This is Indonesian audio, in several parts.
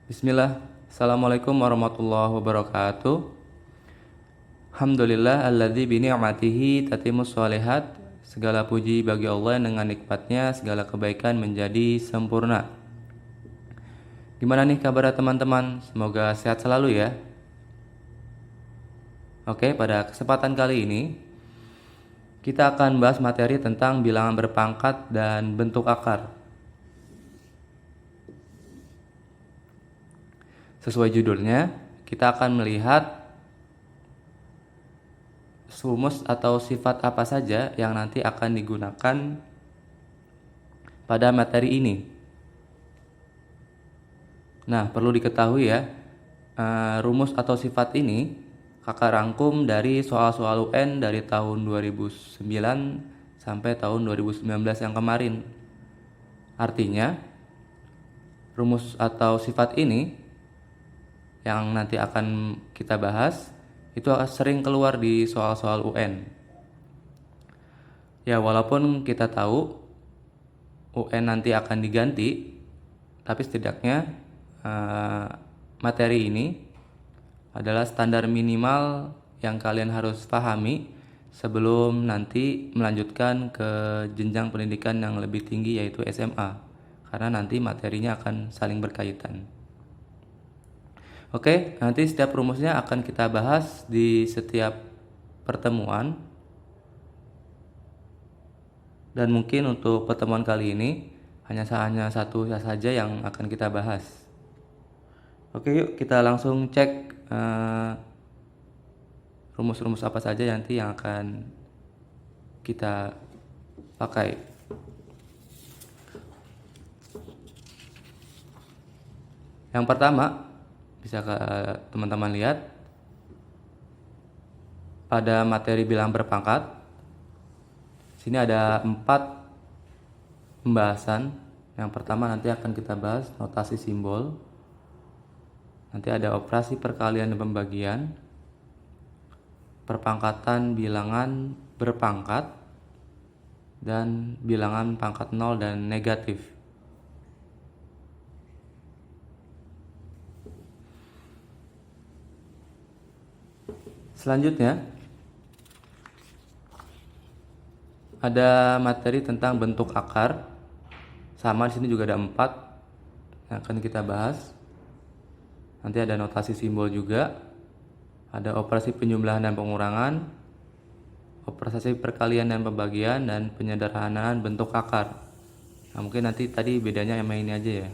Bismillah. Assalamualaikum warahmatullahi wabarakatuh. Alhamdulillah alladzi bi ni'matihi tatimmus shalihat. Segala puji bagi Allah yang dengan nikmatnya segala kebaikan menjadi sempurna. Gimana nih kabar teman-teman? Semoga sehat selalu ya. Oke, pada kesempatan kali ini kita akan bahas materi tentang bilangan berpangkat dan bentuk akar. Sesuai judulnya, kita akan melihat rumus atau sifat apa saja yang nanti akan digunakan pada materi ini. Nah, perlu diketahui ya, rumus atau sifat ini kakak rangkum dari soal-soal UN dari tahun 2009 sampai tahun 2019 yang kemarin. Artinya, rumus atau sifat ini yang nanti akan kita bahas itu akan sering keluar di soal-soal UN. Ya, walaupun kita tahu UN nanti akan diganti, tapi setidaknya materi ini adalah standar minimal yang kalian harus pahami sebelum nanti melanjutkan ke jenjang pendidikan yang lebih tinggi yaitu SMA, karena nanti materinya akan saling berkaitan. Oke, nanti setiap rumusnya akan kita bahas di setiap pertemuan. Dan mungkin untuk pertemuan kali ini hanya satu saja yang akan kita bahas. Oke, yuk kita langsung cek rumus-rumus apa saja nanti yang akan kita pakai. Yang pertama, bisa teman-teman lihat pada materi bilangan berpangkat. Sini ada 4 pembahasan. Yang pertama nanti akan kita bahas notasi simbol. Nanti ada operasi perkalian dan pembagian, perpangkatan bilangan berpangkat, dan bilangan pangkat 0 dan negatif. Selanjutnya ada materi tentang bentuk akar. Sama di sini juga ada 4 yang akan kita bahas. Nanti ada notasi simbol juga. Ada operasi penjumlahan dan pengurangan, operasi perkalian dan pembagian, dan penyederhanaan bentuk akar. Nah, mungkin nanti tadi bedanya yang ini aja ya.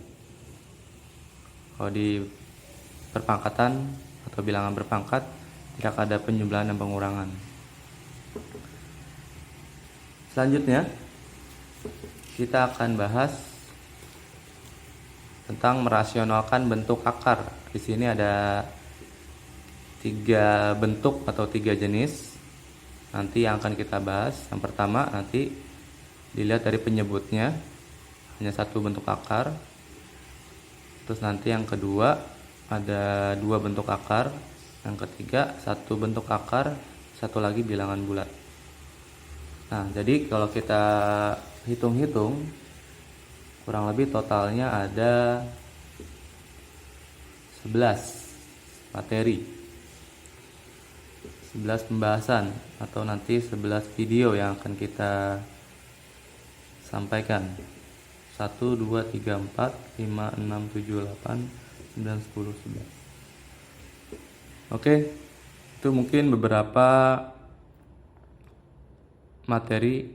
Kalau di perpangkatan atau bilangan berpangkat tidak ada penjumlahan dan pengurangan. Selanjutnya kita akan bahas tentang merasionalkan bentuk akar. Di sini ada 3 bentuk atau 3 jenis nanti yang akan kita bahas. Yang pertama nanti dilihat dari penyebutnya, hanya 1 bentuk akar. Terus nanti yang kedua ada 2 bentuk akar. Yang ketiga 1 bentuk akar, 1 lagi bilangan bulat. Nah, jadi kalau kita hitung-hitung kurang lebih totalnya ada 11 materi, 11 pembahasan, atau nanti 11 video yang akan kita sampaikan. 1, 2, 3, 4, 5, 6, 7, 8, 9, 10, 11. Oke, itu mungkin beberapa materi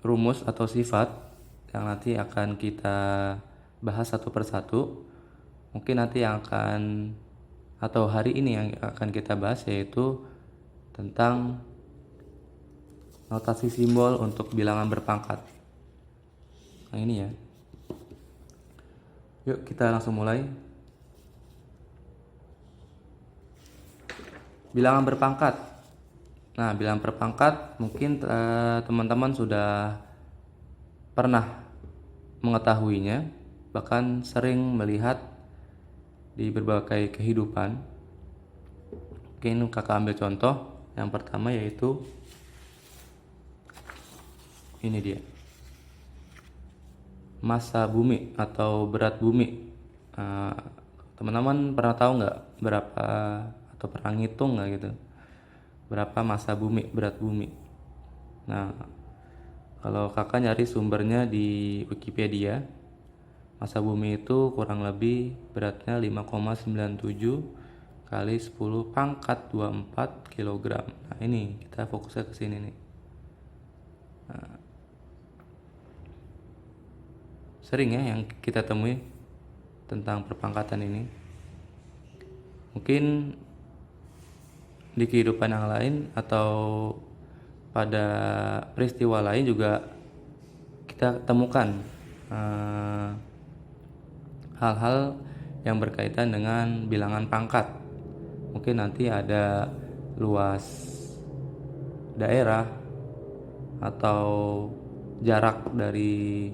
rumus atau sifat yang nanti akan kita bahas satu persatu. Mungkin nanti yang akan atau hari ini yang akan kita bahas yaitu tentang notasi simbol untuk bilangan berpangkat. Nah, ini ya. Yuk kita langsung mulai. Bilangan berpangkat. Nah, bilangan berpangkat mungkin teman-teman sudah pernah mengetahuinya, bahkan sering melihat di berbagai kehidupan. Mungkin kakak ambil contoh. Yang pertama yaitu ini dia, massa bumi atau berat bumi. Teman-teman pernah tahu nggak berapa, atau pernah ngitung nggak gitu, berapa massa bumi, berat bumi? Nah, kalau kakak nyari sumbernya di Wikipedia, massa bumi itu kurang lebih beratnya 5,97 kali 10 pangkat 24 kilogram. Nah ini kita fokusnya ke sini nih. Sering ya yang kita temui tentang perpangkatan ini. Mungkin di kehidupan yang lain atau pada peristiwa lain juga kita temukan hal-hal yang berkaitan dengan bilangan pangkat. Mungkin nanti ada luas daerah atau jarak dari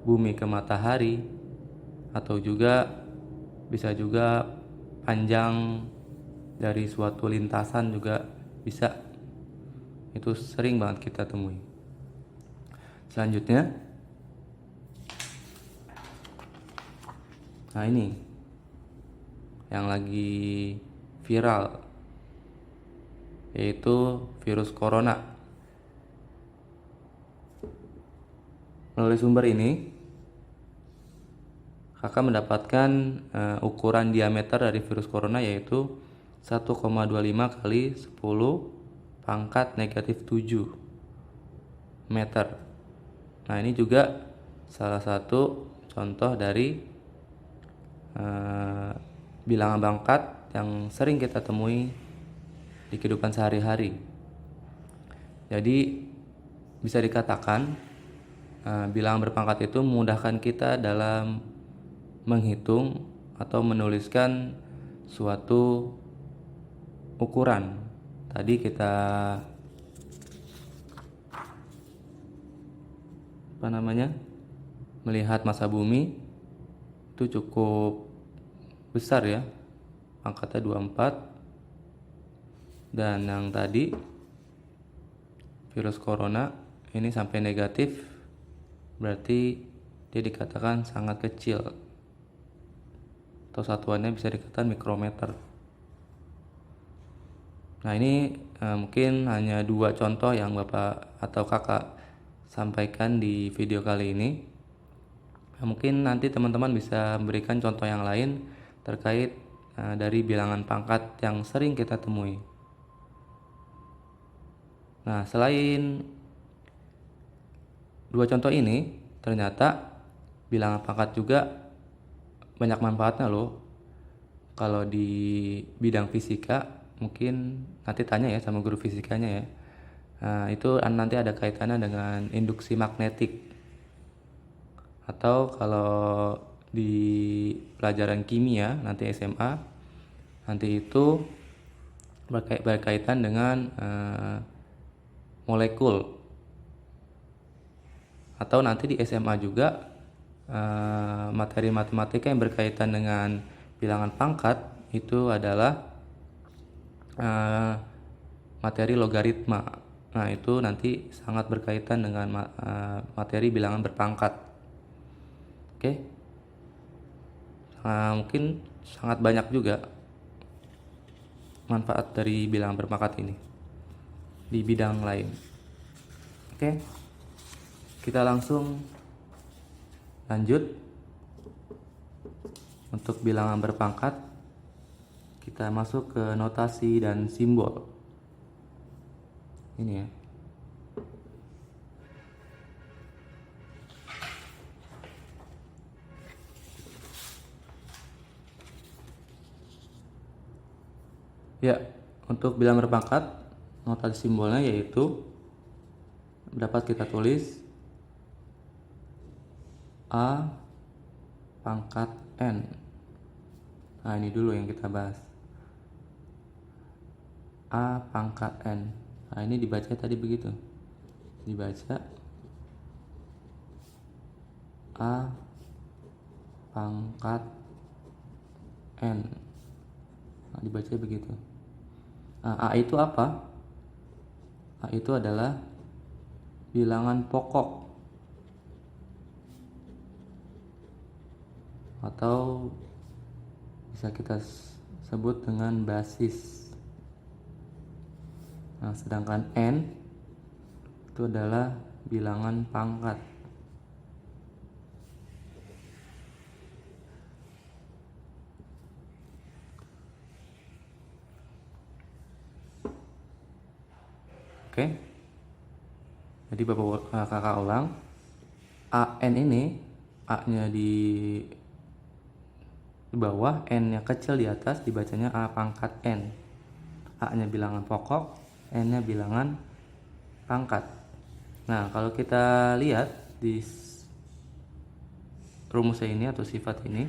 bumi ke matahari, atau juga bisa juga panjang dari suatu lintasan juga bisa. Itu sering banget kita temui. Selanjutnya, nah ini yang lagi viral, yaitu virus corona. Melalui sumber ini, kakak mendapatkan ukuran diameter dari virus corona, yaitu 1,25 kali 10 pangkat negatif 7 meter. Nah ini juga salah satu contoh dari bilangan pangkat yang sering kita temui di kehidupan sehari-hari. Jadi bisa dikatakan bilangan berpangkat itu memudahkan kita dalam menghitung atau menuliskan suatu ukuran. Tadi kita melihat massa bumi itu cukup besar ya, pangkatnya 24. Dan yang tadi virus corona ini sampai negatif, berarti dia dikatakan sangat kecil, atau satuannya bisa dikatakan mikrometer. Nah ini mungkin hanya 2 contoh yang bapak atau kakak sampaikan di video kali ini. Nah, mungkin nanti teman-teman bisa memberikan contoh yang lain terkait dari bilangan pangkat yang sering kita temui. Nah selain 2 contoh ini, ternyata bilangan pangkat juga banyak manfaatnya loh. Kalau di bidang fisika, mungkin nanti tanya ya sama guru fisikanya ya. Nah, itu nanti ada kaitannya dengan induksi magnetik. Atau kalau di pelajaran kimia nanti SMA, nanti itu berkaitan dengan molekul. Atau nanti di SMA juga materi matematika yang berkaitan dengan bilangan pangkat itu adalah materi logaritma. Nah itu nanti sangat berkaitan dengan materi bilangan berpangkat. Oke. Mungkin sangat banyak juga manfaat dari bilangan berpangkat ini di bidang lain. Oke. Kita langsung lanjut. Untuk bilangan berpangkat, kita masuk ke notasi dan simbol. Ini ya. Ya, untuk bilangan berpangkat, notasi simbolnya yaitu dapat kita tulis A pangkat N. Nah ini dulu yang kita bahas, A pangkat N. Nah ini dibaca tadi begitu, dibaca A pangkat N. Nah, dibaca begitu. Nah, A itu apa? A itu adalah bilangan pokok atau bisa kita sebut dengan basis. Nah, sedangkan n itu adalah bilangan pangkat. Oke. Jadi kakak ulang. AN ini A-nya di bawah, N-nya kecil di atas, dibacanya A pangkat N. A-nya bilangan pokok, N-nya bilangan pangkat. Nah, kalau kita lihat di rumusnya ini atau sifat ini,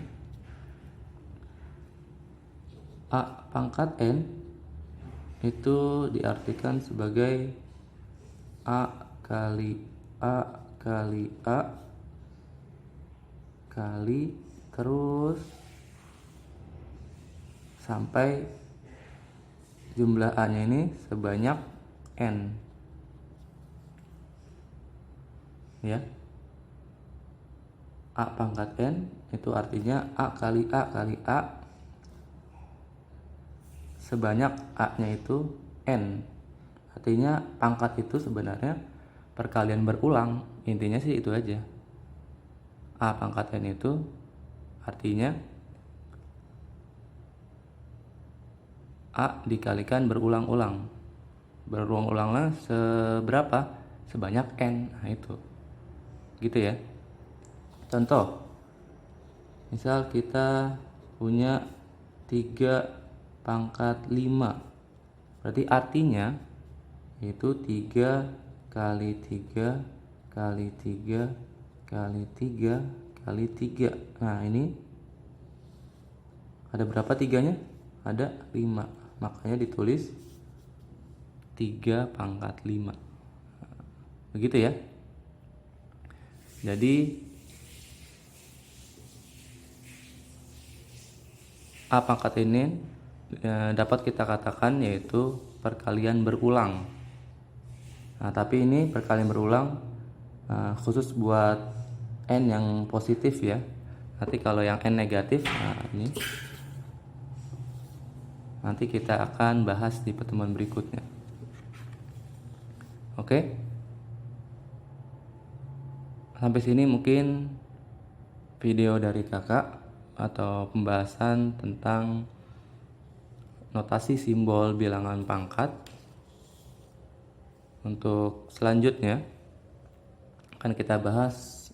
A pangkat N itu diartikan sebagai A kali A kali A kali terus sampai jumlah A-nya ini sebanyak N. Ya. A pangkat N itu artinya A kali A kali A sebanyak A-nya itu N. Artinya pangkat itu sebenarnya perkalian berulang. Intinya sih itu aja. A pangkat N itu artinya A dikalikan berulang-ulang. Berulang-ulangnya seberapa? Sebanyak N. Nah itu. Gitu ya. Contoh. Misal kita punya 3 pangkat 5. Berarti artinya itu 3 kali 3 kali 3 kali 3 kali 3. Nah ini ada berapa tiganya? Ada 5. Makanya ditulis 3 pangkat 5. Begitu ya. Jadi A pangkat ini dapat kita katakan yaitu perkalian berulang. Nah, tapi ini perkalian berulang khusus buat N yang positif ya. Nanti kalau yang N negatif, nah ini nanti kita akan bahas di pertemuan berikutnya. Oke. Sampai sini mungkin video dari kakak atau pembahasan tentang notasi simbol bilangan pangkat. Untuk selanjutnya akan kita bahas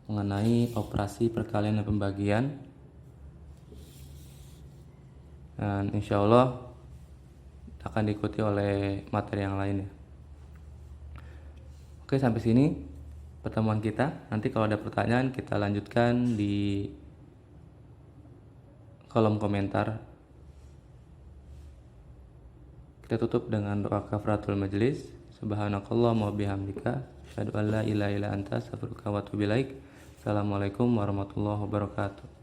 mengenai operasi perkalian dan pembagian, dan insya Allah akan diikuti oleh materi yang lainnya. Oke, sampai sini pertemuan kita. Nanti kalau ada pertanyaan kita lanjutkan di kolom komentar. Kita tutup dengan doa kafaratul majelis. Subhanakallahumma wa bihamdika asyhadu an la ilaha illa anta astaghfiruka wa atubu ilaik. Assalamualaikum warahmatullahi wabarakatuh.